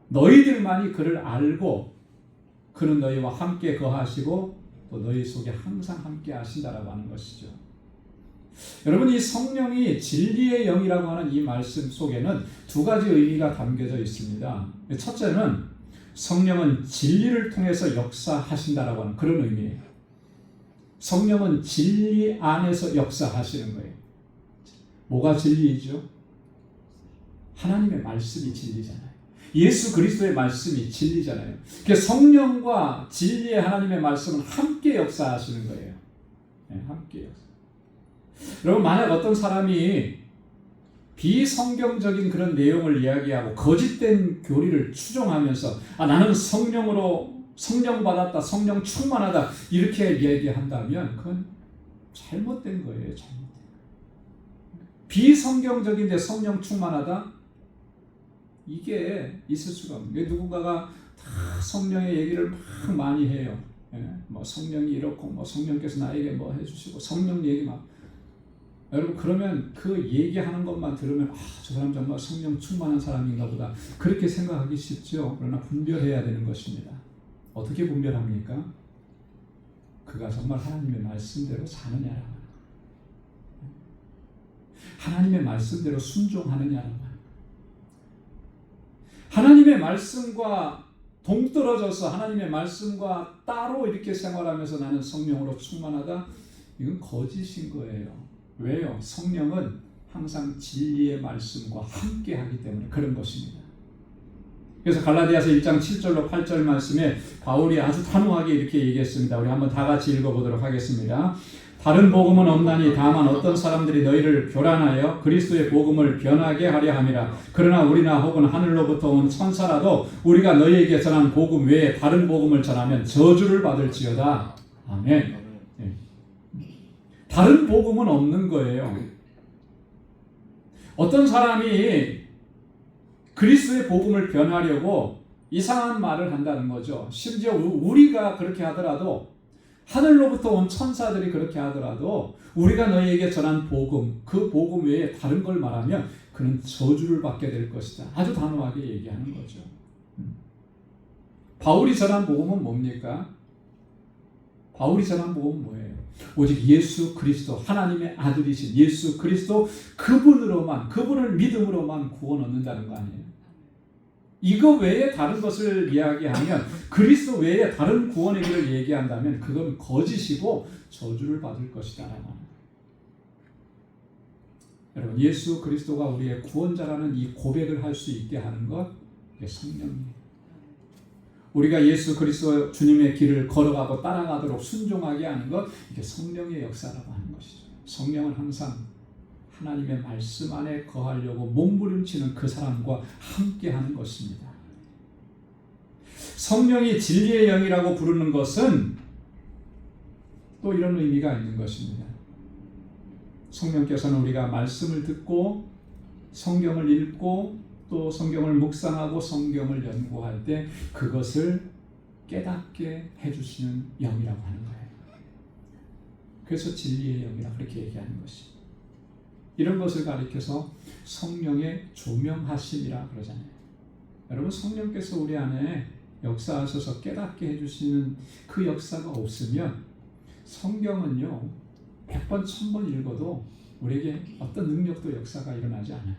너희들만이 그를 알고 그는 너희와 함께 거하시고 또 너희 속에 항상 함께 하신다라고 하는 것이죠. 여러분, 이 성령이 진리의 영이라고 하는 이 말씀 속에는 두 가지 의미가 담겨져 있습니다. 첫째는 성령은 진리를 통해서 역사하신다라고 하는 그런 의미예요. 성령은 진리 안에서 역사하시는 거예요. 뭐가 진리이죠? 하나님의 말씀이 진리잖아요. 예수 그리스도의 말씀이 진리잖아요. 그래서 성령과 진리의 하나님의 말씀은 함께 역사하시는 거예요. 네, 함께 역사. 여러분, 만약 어떤 사람이 비성경적인 그런 내용을 이야기하고 거짓된 교리를 추종하면서 나는 성령으로 성령 받았다, 성령 충만하다 이렇게 얘기한다면 그건 잘못된 거예요. 잘못된 거예요. 비성경적인데 성령 충만하다? 이게 있을 수가 없는 게, 누군가가 다 성령의 얘기를 막 많이 해요. 뭐 성령이 이렇고 뭐 성령께서 나에게 뭐 해주시고 성령 얘기 막. 여러분, 그러면 그 얘기하는 것만 들으면 저 사람 정말 성령 충만한 사람인가 보다 그렇게 생각하기 쉽죠. 그러나 분별해야 되는 것입니다. 어떻게 분별합니까? 그가 정말 하나님의 말씀대로 사느냐라고 하는 거예요. 하나님의 말씀대로 순종하느냐라고 하는 거예요. 하나님의 말씀과 동떨어져서 하나님의 말씀과 따로 이렇게 생활하면서 나는 성령으로 충만하다? 이건 거짓인 거예요. 왜요? 성령은 항상 진리의 말씀과 함께 하기 때문에 그런 것입니다. 그래서 갈라디아서 1장 7절로 8절 말씀에 바울이 아주 단호하게 이렇게 얘기했습니다. 우리 한번 다 같이 읽어보도록 하겠습니다. 다른 복음은 없나니 다만 어떤 사람들이 너희를 교란하여 그리스도의 복음을 변하게 하려 함이라. 그러나 우리나 혹은 하늘로부터 온 천사라도 우리가 너희에게 전한 복음 외에 다른 복음을 전하면 저주를 받을지어다. 아멘. 네. 다른 복음은 없는 거예요. 어떤 사람이 그리스도의 복음을 변하려고 이상한 말을 한다는 거죠. 심지어 우리가 그렇게 하더라도, 하늘로부터 온 천사들이 그렇게 하더라도 우리가 너희에게 전한 복음, 그 복음 외에 다른 걸 말하면 그는 저주를 받게 될 것이다. 아주 단호하게 얘기하는 거죠. 바울이 전한 복음은 뭡니까? 바울이 전한 복음은 뭐예요? 오직 예수 그리스도, 하나님의 아들이신 예수 그리스도, 그분을 믿음으로만 구원 얻는다는 거 아니에요? 이거 외에 다른 것을 이야기하면, 그리스도 외에 다른 구원의 길을 얘기한다면 그건 거짓이고 저주를 받을 것이다. 여러분, 예수 그리스도가 우리의 구원자라는 이 고백을 할 수 있게 하는 것, 이게 성령이에요. 우리가 예수 그리스도 주님의 길을 걸어가고 따라가도록 순종하게 하는 것, 이게 성령의 역사라고 하는 것이죠. 성령은 항상 하나님의 말씀 안에 거하려고 몸부림치는 그 사람과 함께 하는 것입니다. 성령이 진리의 영이라고 부르는 것은 또 이런 의미가 있는 것입니다. 성령께서는 우리가 말씀을 듣고 성경을 읽고 또 성경을 묵상하고 성경을 연구할 때 그것을 깨닫게 해주시는 영이라고 하는 거예요. 그래서 진리의 영이라고 그렇게 얘기하는 것입니다. 이런 것을 가리켜서 성령의 조명하심이라 그러잖아요. 여러분, 성령께서 우리 안에 역사하셔서 깨닫게 해주시는 그 역사가 없으면 성경은요 100번 1000번 읽어도 우리에게 어떤 능력도 역사가 일어나지 않아요.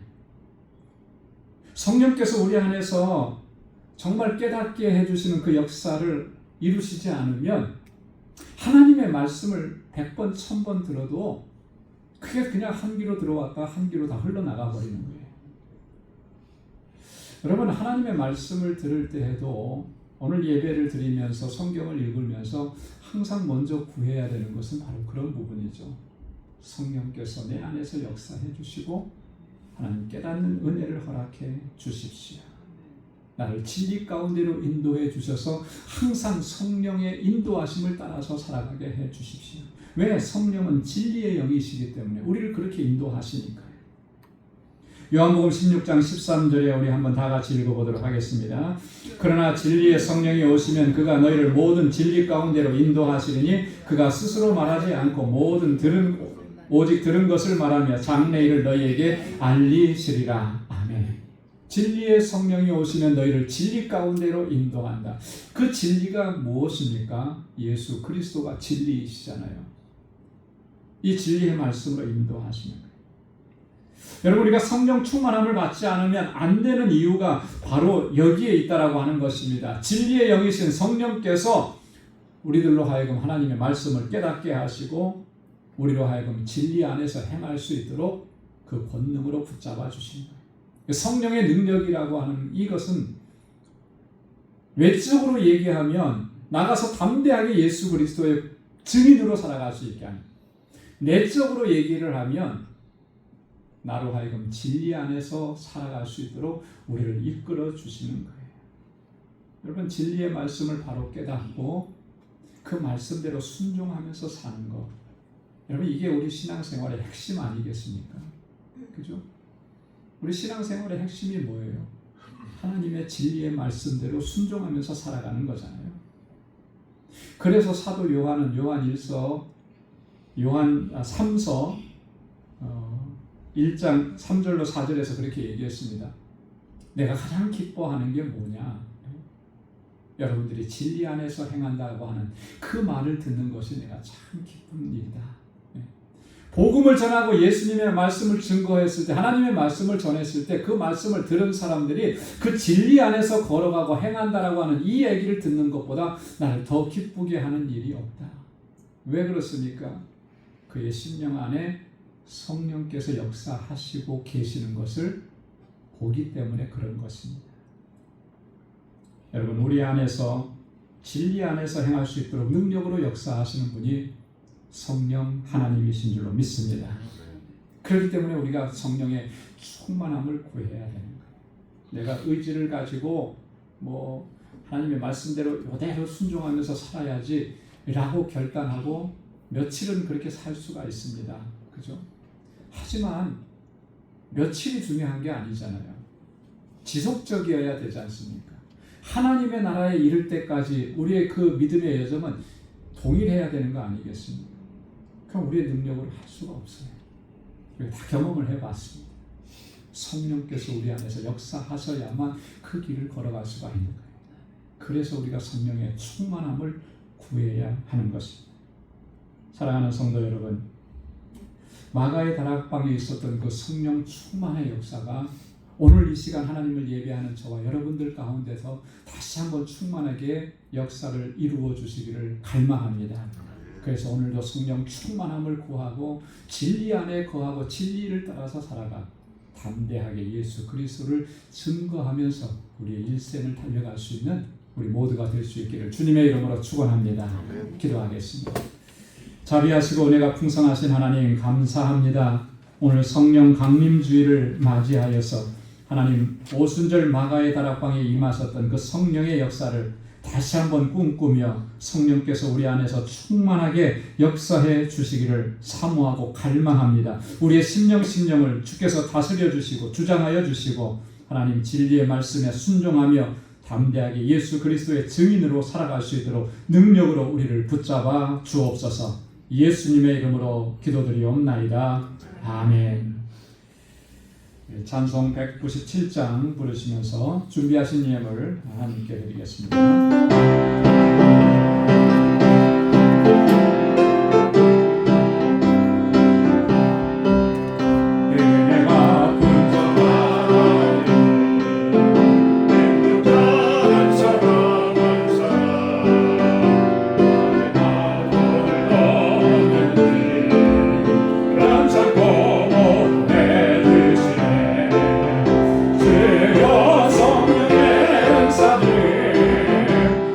성령께서 우리 안에서 정말 깨닫게 해주시는 그 역사를 이루시지 않으면 하나님의 말씀을 100번 1000번 들어도 그게 그냥 한 귀로 들어왔다 한 귀로 다 흘러나가 버리는 거예요. 여러분, 하나님의 말씀을 들을 때에도 오늘 예배를 드리면서 성경을 읽으면서 항상 먼저 구해야 되는 것은 바로 그런 부분이죠. 성령께서 내 안에서 역사해 주시고 하나님 깨닫는 은혜를 허락해 주십시오. 나를 진리 가운데로 인도해 주셔서 항상 성령의 인도하심을 따라서 살아가게 해 주십시오. 왜? 성령은 진리의 영이시기 때문에 우리를 그렇게 인도하시니까요. 요한복음 16장 13절에 우리 한번 다 같이 읽어보도록 하겠습니다. 그러나 진리의 성령이 오시면 그가 너희를 모든 진리 가운데로 인도하시리니 그가 스스로 말하지 않고 오직 들은 것을 말하며 장래일을 너희에게 알리시리라. 아멘. 진리의 성령이 오시면 너희를 진리 가운데로 인도한다. 그 진리가 무엇입니까? 예수 그리스도가 진리이시잖아요. 이 진리의 말씀으로 인도하시는 거예요. 여러분, 우리가 성령 충만함을 받지 않으면 안 되는 이유가 바로 여기에 있다라고 하는 것입니다. 진리의 영이신 성령께서 우리들로 하여금 하나님의 말씀을 깨닫게 하시고 우리로 하여금 진리 안에서 행할 수 있도록 그 권능으로 붙잡아 주신 거예요. 성령의 능력이라고 하는 이것은 외적으로 얘기하면 나가서 담대하게 예수 그리스도의 증인으로 살아갈 수 있게 하는, 내적으로 얘기를 하면 나로 하여금 진리 안에서 살아갈 수 있도록 우리를 이끌어 주시는 거예요. 여러분, 진리의 말씀을 바로 깨닫고 그 말씀대로 순종하면서 사는 것, 여러분, 이게 우리 신앙생활의 핵심 아니겠습니까? 그죠? 우리 신앙생활의 핵심이 뭐예요? 하나님의 진리의 말씀대로 순종하면서 살아가는 거잖아요. 그래서 사도 요한은 요한 3서 1장 3절로 4절에서 그렇게 얘기했습니다. 내가 가장 기뻐하는 게 뭐냐? 여러분들이 진리 안에서 행한다고 하는 그 말을 듣는 것이 내가 참 기쁜 일이다. 복음을 전하고 예수님의 말씀을 증거했을 때, 하나님의 말씀을 전했을 때 그 말씀을 들은 사람들이 그 진리 안에서 걸어가고 행한다라고 하는 이 얘기를 듣는 것보다 나를 더 기쁘게 하는 일이 없다. 왜 그렇습니까? 그의 심령 안에 성령께서 역사하시고 계시는 것을 보기 때문에 그런 것입니다. 여러분, 우리 안에서 진리 안에서 행할 수 있도록 능력으로 역사하시는 분이 성령 하나님이신 줄로 믿습니다. 그렇기 때문에 우리가 성령의 충만함을 구해야 되는 거예요. 내가 의지를 가지고 하나님의 말씀대로 이대로 순종하면서 살아야지 라고 결단하고 며칠은 그렇게 살 수가 있습니다. 그죠? 하지만 며칠이 중요한 게 아니잖아요. 지속적이어야 되지 않습니까? 하나님의 나라에 이를 때까지 우리의 그 믿음의 여정은 동일해야 되는 거 아니겠습니까? 그럼 우리의 능력으로 할 수가 없어요. 우리가 다 경험을 해봤습니다. 성령께서 우리 안에서 역사하셔야만 그 길을 걸어갈 수가 있는 거예요. 그래서 우리가 성령의 충만함을 구해야 하는 것입니다. 사랑하는 성도 여러분, 마가의 다락방에 있었던 그 성령 충만의 역사가 오늘 이 시간 하나님을 예배하는 저와 여러분들 가운데서 다시 한번 충만하게 역사를 이루어 주시기를 갈망합니다. 그래서 오늘도 성령 충만함을 구하고 진리 안에 거하고 진리를 따라서 살아가 담대하게 예수 그리스도를 증거하면서 우리의 일생을 달려갈 수 있는 우리 모두가 될 수 있기를 주님의 이름으로 축원합니다. 기도하겠습니다. 자비하시고 은혜가 풍성하신 하나님, 감사합니다. 오늘 성령 강림주의를 맞이하여서 하나님 오순절 마가의 다락방에 임하셨던 그 성령의 역사를 다시 한번 꿈꾸며 성령께서 우리 안에서 충만하게 역사해 주시기를 사모하고 갈망합니다. 우리의 심령을 주께서 다스려 주시고 주장하여 주시고 하나님 진리의 말씀에 순종하며 담대하게 예수 그리스도의 증인으로 살아갈 수 있도록 능력으로 우리를 붙잡아 주옵소서. 예수님의 이름으로 기도드리옵나이다. 아멘. 찬송 197장 부르시면서 준비하신 예물 하나님께 드리겠습니다.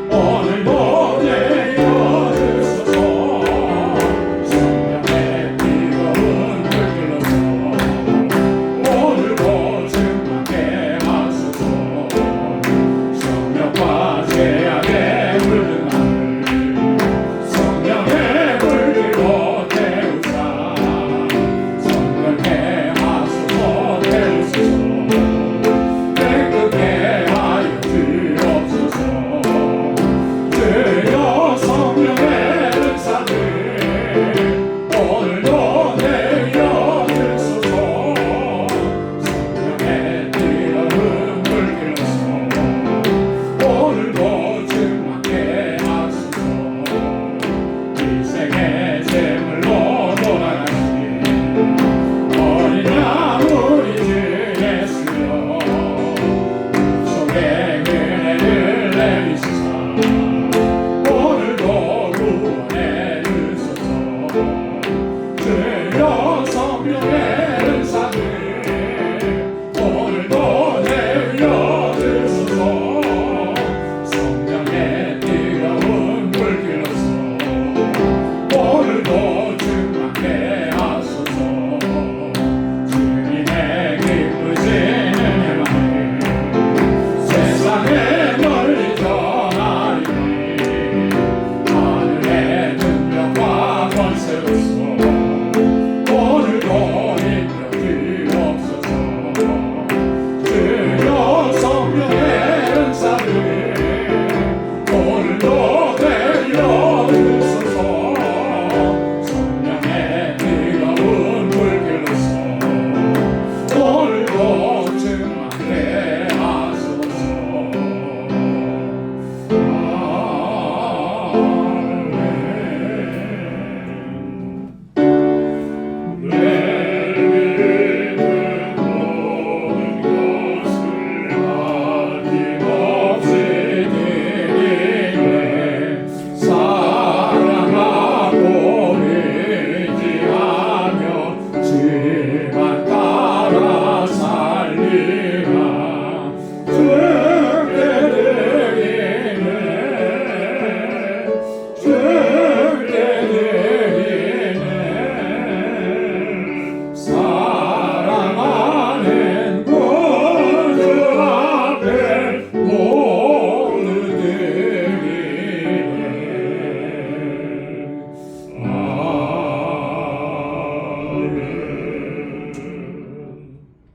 오늘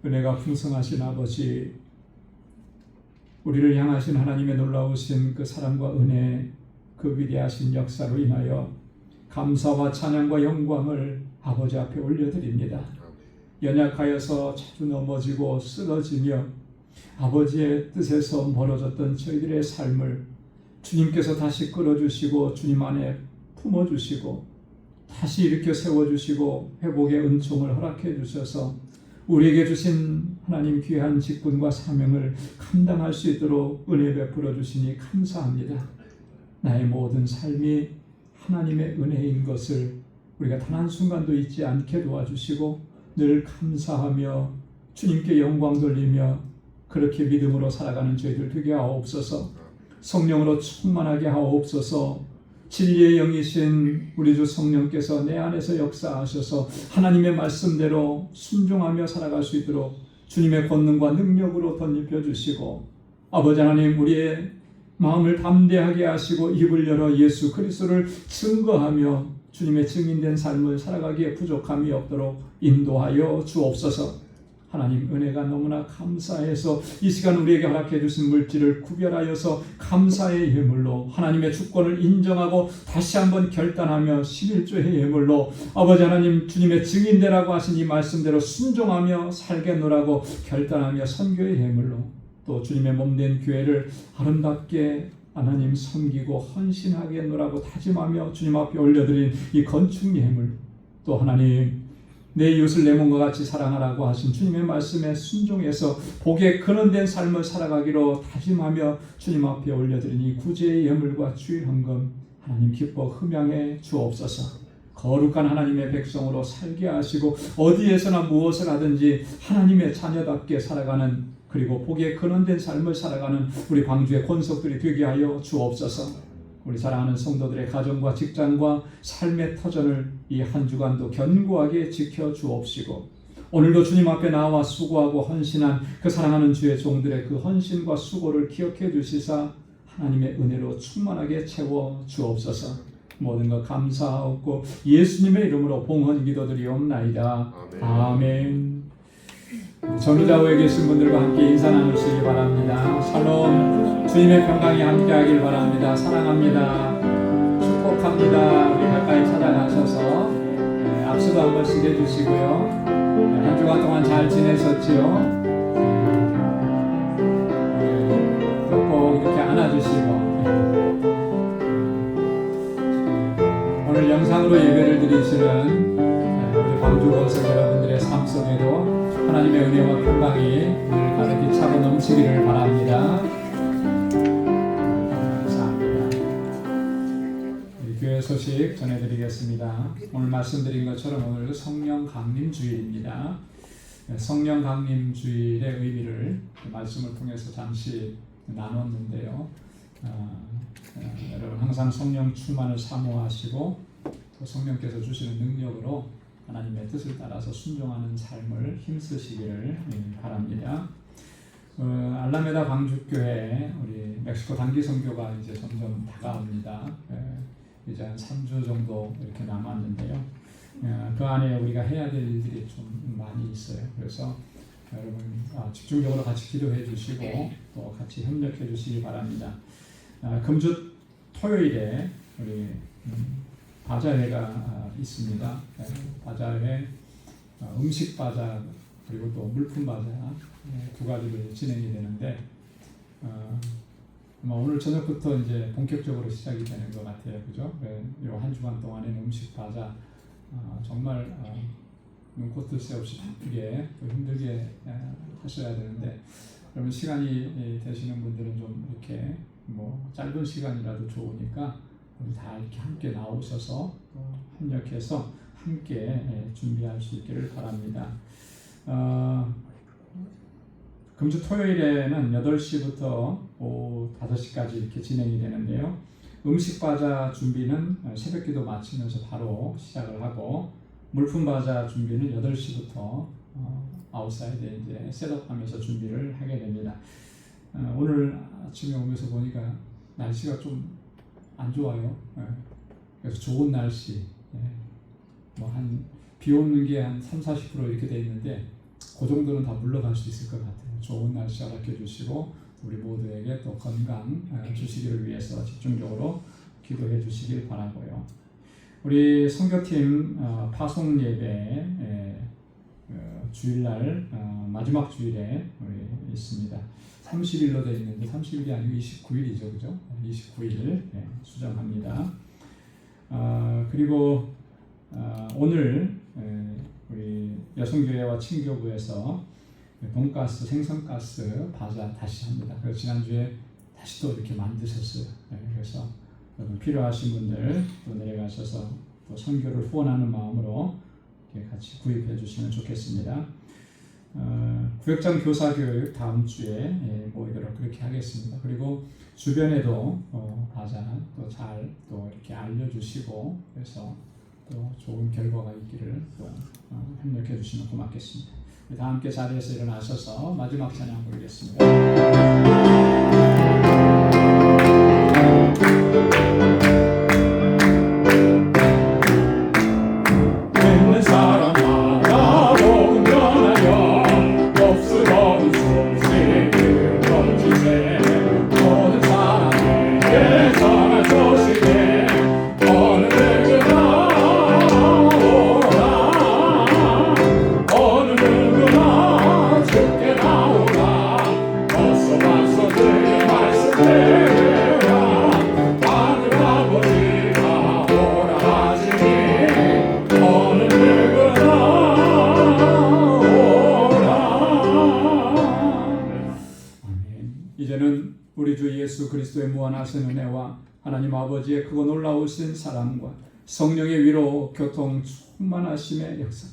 은혜가 풍성하신 아버지, 우리를 향하신 하나님의 놀라우신 그 사랑과 은혜, 그 위대하신 역사로 인하여 감사와 찬양과 영광을 아버지 앞에 올려드립니다. 연약하여서 자주 넘어지고 쓰러지며 아버지의 뜻에서 멀어졌던 저희들의 삶을 주님께서 다시 끌어주시고 주님 안에 품어주시고 다시 일으켜 세워주시고 회복의 은총을 허락해 주셔서 우리에게 주신 하나님 귀한 직분과 사명을 감당할 수 있도록 은혜 베풀어 주시니 감사합니다. 나의 모든 삶이 하나님의 은혜인 것을 우리가 단 한순간도 잊지 않게 도와주시고 늘 감사하며 주님께 영광 돌리며 그렇게 믿음으로 살아가는 저희들 되게 하옵소서. 성령으로 충만하게 하옵소서. 진리의 영이신 우리 주 성령께서 내 안에서 역사하셔서 하나님의 말씀대로 순종하며 살아갈 수 있도록 주님의 권능과 능력으로 덧입혀 주시고, 아버지 하나님, 우리의 마음을 담대하게 하시고 입을 열어 예수 그리스도를 증거하며 주님의 증인된 삶을 살아가기에 부족함이 없도록 인도하여 주옵소서. 하나님, 은혜가 너무나 감사해서 이 시간 우리에게 허락해 주신 물질을 구별하여서 감사의 예물로 하나님의 주권을 인정하고 다시 한번 결단하며 11조의 예물로 아버지 하나님, 주님의 증인되라고 하신 이 말씀대로 순종하며 살겠노라고 결단하며 선교의 예물로 또 주님의 몸된 교회를 아름답게 하나님 섬기고 헌신하겠노라고 다짐하며 주님 앞에 올려드린 이 건축 예물, 또 하나님, 내 이웃을 내 몸과 같이 사랑하라고 하신 주님의 말씀에 순종해서 복의 근원된 삶을 살아가기로 다짐하며 주님 앞에 올려드린 이 구제의 예물과 주의 헌금, 하나님 기뻐 흠양해 주옵소서. 거룩한 하나님의 백성으로 살게 하시고 어디에서나 무엇을 하든지 하나님의 자녀답게 살아가는, 그리고 복의 근원된 삶을 살아가는 우리 광주의 권속들이 되게 하여 주옵소서. 우리 사랑하는 성도들의 가정과 직장과 삶의 터전을 이 한 주간도 견고하게 지켜 주옵시고, 오늘도 주님 앞에 나와 수고하고 헌신한 그 사랑하는 주의 종들의 그 헌신과 수고를 기억해 주시사 하나님의 은혜로 충만하게 채워 주옵소서. 모든 것 감사하옵고 예수님의 이름으로 봉헌 기도드리옵나이다. 아멘. 전우좌우에 계신 분들과 함께 인사 나누시기 바랍니다. 샬롬, 주님의 평강이 함께하길 바랍니다. 사랑합니다. 축복합니다. 우리 가까이 찾아가셔서 악수도 한 번씩 해주시고요. 한 주간 동안 잘 지내셨지요? 꼭 이렇게 안아주시고, 오늘 영상으로 예배를 드리시는 우리 광주 권석 여러분들의 삶 속에도 하나님의 은혜와 평강이 늘 가득히 차고 넘치기를 바랍니다. 감사합니다. 교회 소식 전해드리겠습니다. 오늘 말씀드린 것처럼 오늘 성령 강림 주일입니다. 성령 강림 주일의 의미를 말씀을 통해서 잠시 나눴는데요. 여러분 항상 성령 충만을 사모하시고 또 성령께서 주시는 능력으로 하나님의 뜻을 따라서 순종하는 삶을 힘쓰시기를 바랍니다. 알라메다 광주교회 우리 멕시코 단기 선교가 이제 점점 다가옵니다. 이제 한 3주 정도 이렇게 남았는데요. 그 안에 우리가 해야 될 일들이 좀 많이 있어요. 그래서 여러분 집중적으로 같이 기도해 주시고 또 같이 협력해 주시기 바랍니다. 금주 토요일에 우리 바자회가 있습니다. 바자회, 음식 바자 그리고 또 물품 바자 두 가지로 진행이 되는데 오늘 저녁부터 이제 본격적으로 시작이 되는 것 같아요, 그죠? 요 한 주간 동안에는 음식 바자 정말 눈코 뜰 새 없이 바쁘게 또 힘들게 하셔야 되는데, 여러분 시간이 되시는 분들은 좀 이렇게 짧은 시간이라도 좋으니까 우리 다 이렇게 함께 나오셔서 협력해서 함께 준비할 수 있기를 바랍니다. 금주 토요일에는 8시부터 오후 5시까지 이렇게 진행이 되는데요. 음식 바자 준비는 새벽기도 마치면서 바로 시작을 하고, 물품 바자 준비는 8시부터 아웃사이드에 이제 셋업하면서 준비를 하게 됩니다. 오늘 아침에 오면서 보니까 날씨가 좀 안 좋아요. 그래서 좋은 날씨, 한 비 오는 게 한 30-40% 이렇게 돼 있는데 그 정도는 다 물러갈 수 있을 것 같아요. 좋은 날씨 허락해 주시고 우리 모두에게 또 건강 주시기를 위해서 집중적으로 기도해 주시길 바라고요. 우리 선교팀 파송 예배 주일날 마지막 주일에 우리 있습니다. 30일로 되어 있는데 30일이 아니고 29일이죠, 그죠? 29일 수정합니다. 그리고 오늘 우리 여성교회와 친교부에서 돈가스, 생선가스 바자 다시 합니다. 그래서 지난주에 다시 또 이렇게 만드셨어요. 그래서 여러분 필요하신 분들 또 내려가셔서 또 선교를 후원하는 마음으로 이렇게 같이 구입해 주시면 좋겠습니다. 구역장 교사 교육 다음 주에 모이도록 그렇게 하겠습니다. 그리고 주변에도 바자 또 잘 또 이렇게 알려주시고 그래서 또 좋은 결과가 있기를 또 협력해 주시면 고맙겠습니다. 다 함께 자리에서 일어나셔서 마지막 찬양 부르겠습니다. 믿는 사람마다 복음 전하여 곱슬거린 소식을 전주세 모든 사람에게 전할 소식에 어느 누구나 오라 어느 누구나 주께 나오라 어서 와서 주의 말씀 들으라 하늘 아버지가 오라 하시니 어느 누구나 오라. 아멘. 이제는 우리 주 예수 그리스도의 무한하신 은혜와 하나님 아버지의 크고 놀라우신 사랑과 성령의 위로 교통 충만하심의 역사,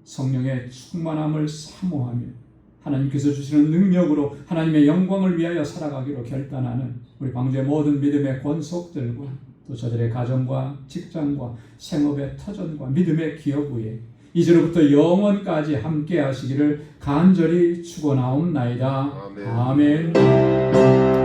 성령의 충만함을 사모하며 하나님께서 주시는 능력으로 하나님의 영광을 위하여 살아가기로 결단하는 우리 방주의 모든 믿음의 권속들과 또 저들의 가정과 직장과 생업의 터전과 믿음의 기업 위에 이제로부터 영원까지 함께 하시기를 간절히 축원하옵나이다. 아멘. 아멘.